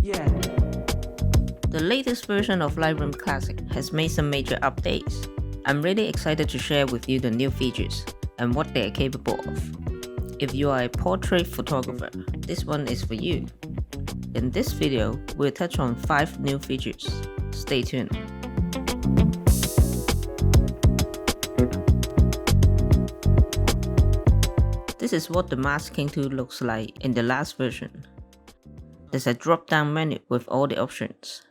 Yeah. The latest version of Lightroom Classic has made some major updates. I'm really excited to share with you the new features and what they are capable of. If you are a portrait photographer, this one is for you. In this video, we'll touch on 5 new features. Stay tuned. This is what the masking tool looks like in the last version. There's a drop-down menu with all the options: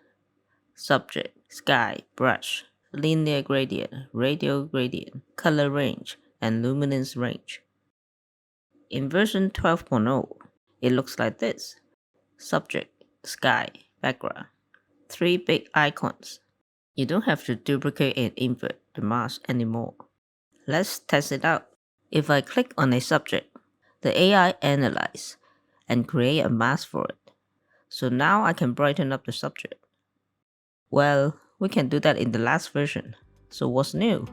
subject, sky, brush, linear gradient, radial gradient, color range, and luminance range. In version 12.0, it looks like this: subject, sky, background, 3 big icons. You don't have to duplicate and invert the mask anymore. Let's test it out. If I click on a subject, the AI analyzes and create a mask for it. So now I can brighten up the subject. Well, we can do that in the last version. So what's new?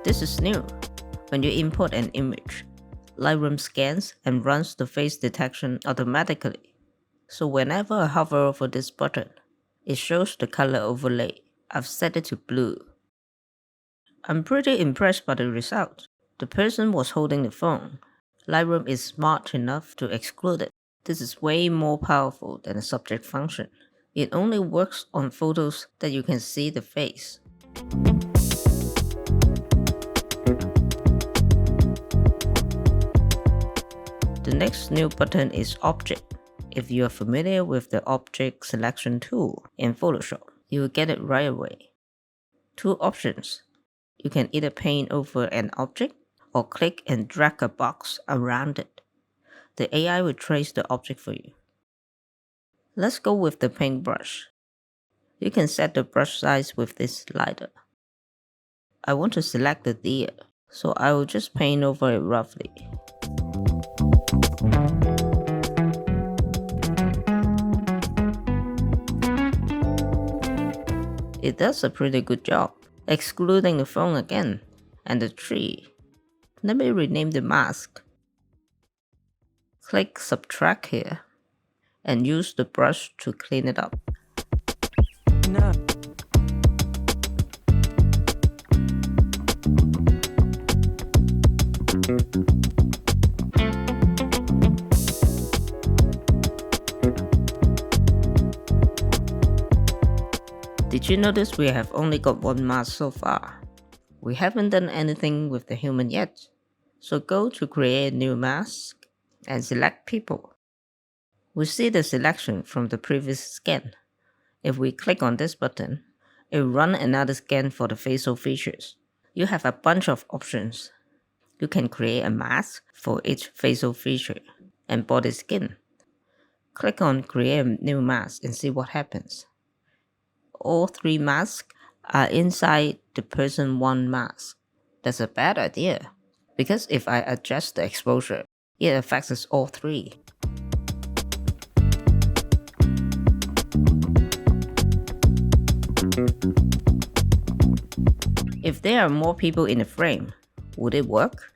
This is new. When you import an image, Lightroom scans and runs the face detection automatically. So whenever I hover over this button, it shows the color overlay. I've set it to blue. I'm pretty impressed by the result. The person was holding the phone. Lightroom is smart enough to exclude it. This is way more powerful than the subject function. It only works on photos that you can see the face. The next new button is Object. If you are familiar with the Object Selection tool in Photoshop, you will get it right away. 2 options. You can either paint over an object or click and drag a box around it. The AI will trace the object for you. Let's go with the paintbrush. You can set the brush size with this slider. I want to select the deer, so I will just paint over it roughly. It does a pretty good job, excluding the phone again, and the tree. Let me rename the mask. Click Subtract here, and use the brush to clean it up. No. Did you notice we have only got one mask so far? We haven't done anything with the human yet. So go to create a new mask and select people. We see the selection from the previous scan. If we click on this button, it will run another scan for the facial features. You have a bunch of options. You can create a mask for each facial feature and body skin. Click on create a new mask and see what happens. All 3 masks are inside the person 1 mask. That's a bad idea, because if I adjust the exposure, it affects us all 3. If there are more people in the frame, would it work?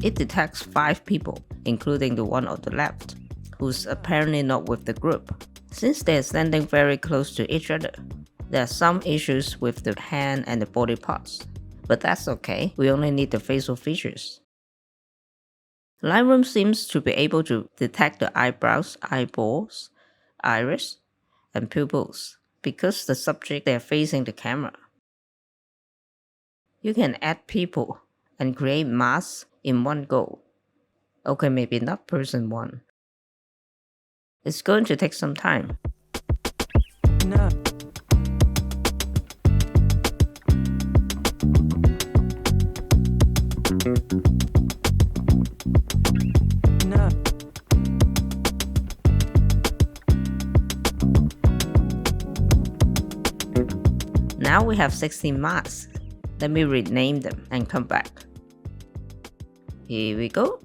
It detects 5 people, including the one on the left, who's apparently not with the group. Since they are standing very close to each other, there are some issues with the hand and the body parts. But that's okay, we only need the facial features. Lightroom seems to be able to detect the eyebrows, eyeballs, iris, and pupils because the subject they are facing the camera. You can add people and create masks in one go. Okay, maybe not person 1. It's going to take some time. No. No. Now we have 16 masks. Let me rename them and come back. Here we go.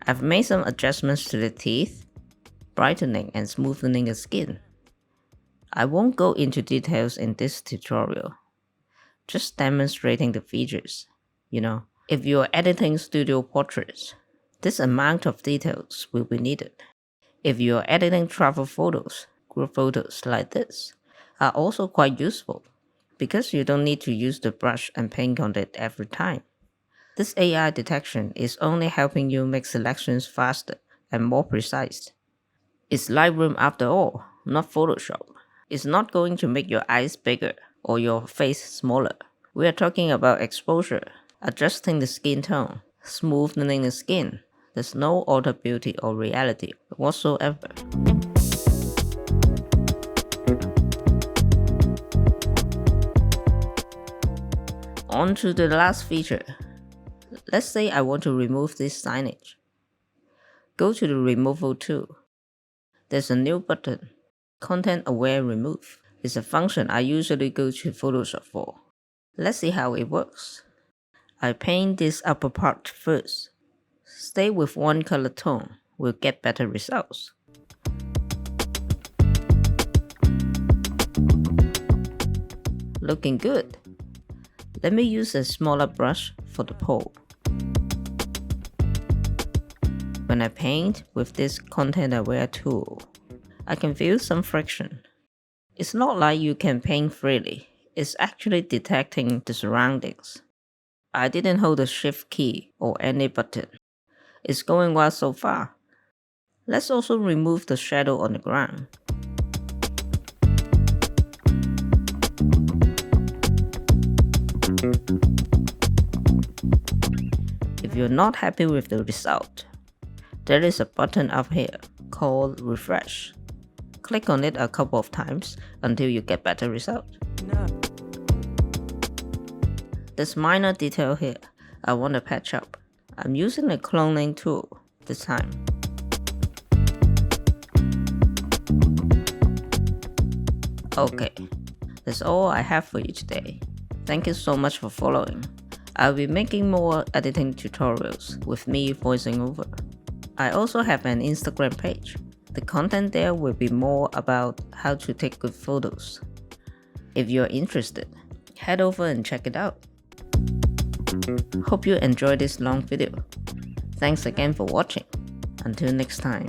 I've made some adjustments to the teeth, brightening and smoothening the skin. I won't go into details in this tutorial, just demonstrating the features. If you're editing studio portraits, this amount of details will be needed. If you're editing travel photos, group photos like this are also quite useful because you don't need to use the brush and paint on it every time. This AI detection is only helping you make selections faster and more precise. It's Lightroom after all, not Photoshop. It's not going to make your eyes bigger or your face smaller. We are talking about exposure, adjusting the skin tone, smoothing the skin. There's no auto beauty or reality whatsoever. On to the last feature. Let's say I want to remove this signage. Go to the Removal tool. There's a new button, Content Aware Remove. It's a function I usually go to Photoshop for. Let's see how it works. I paint this upper part first. Stay with one color tone, we'll get better results. Looking good. Let me use a smaller brush for the pole. When I paint with this Content Aware tool, I can feel some friction. It's not like you can paint freely, it's actually detecting the surroundings. I didn't hold the shift key or any button. It's going well so far. Let's also remove the shadow on the ground. If you're not happy with the result, there is a button up here called Refresh. Click on it a couple of times until you get better results. No. This minor detail here, I want to patch up. I'm using the cloning tool this time. Okay, that's all I have for you today. Thank you so much for following. I'll be making more editing tutorials with me voicing over. I also have an Instagram page. The content there will be more about how to take good photos. If you're interested, head over and check it out. Hope you enjoyed this long video. Thanks again for watching. Until next time.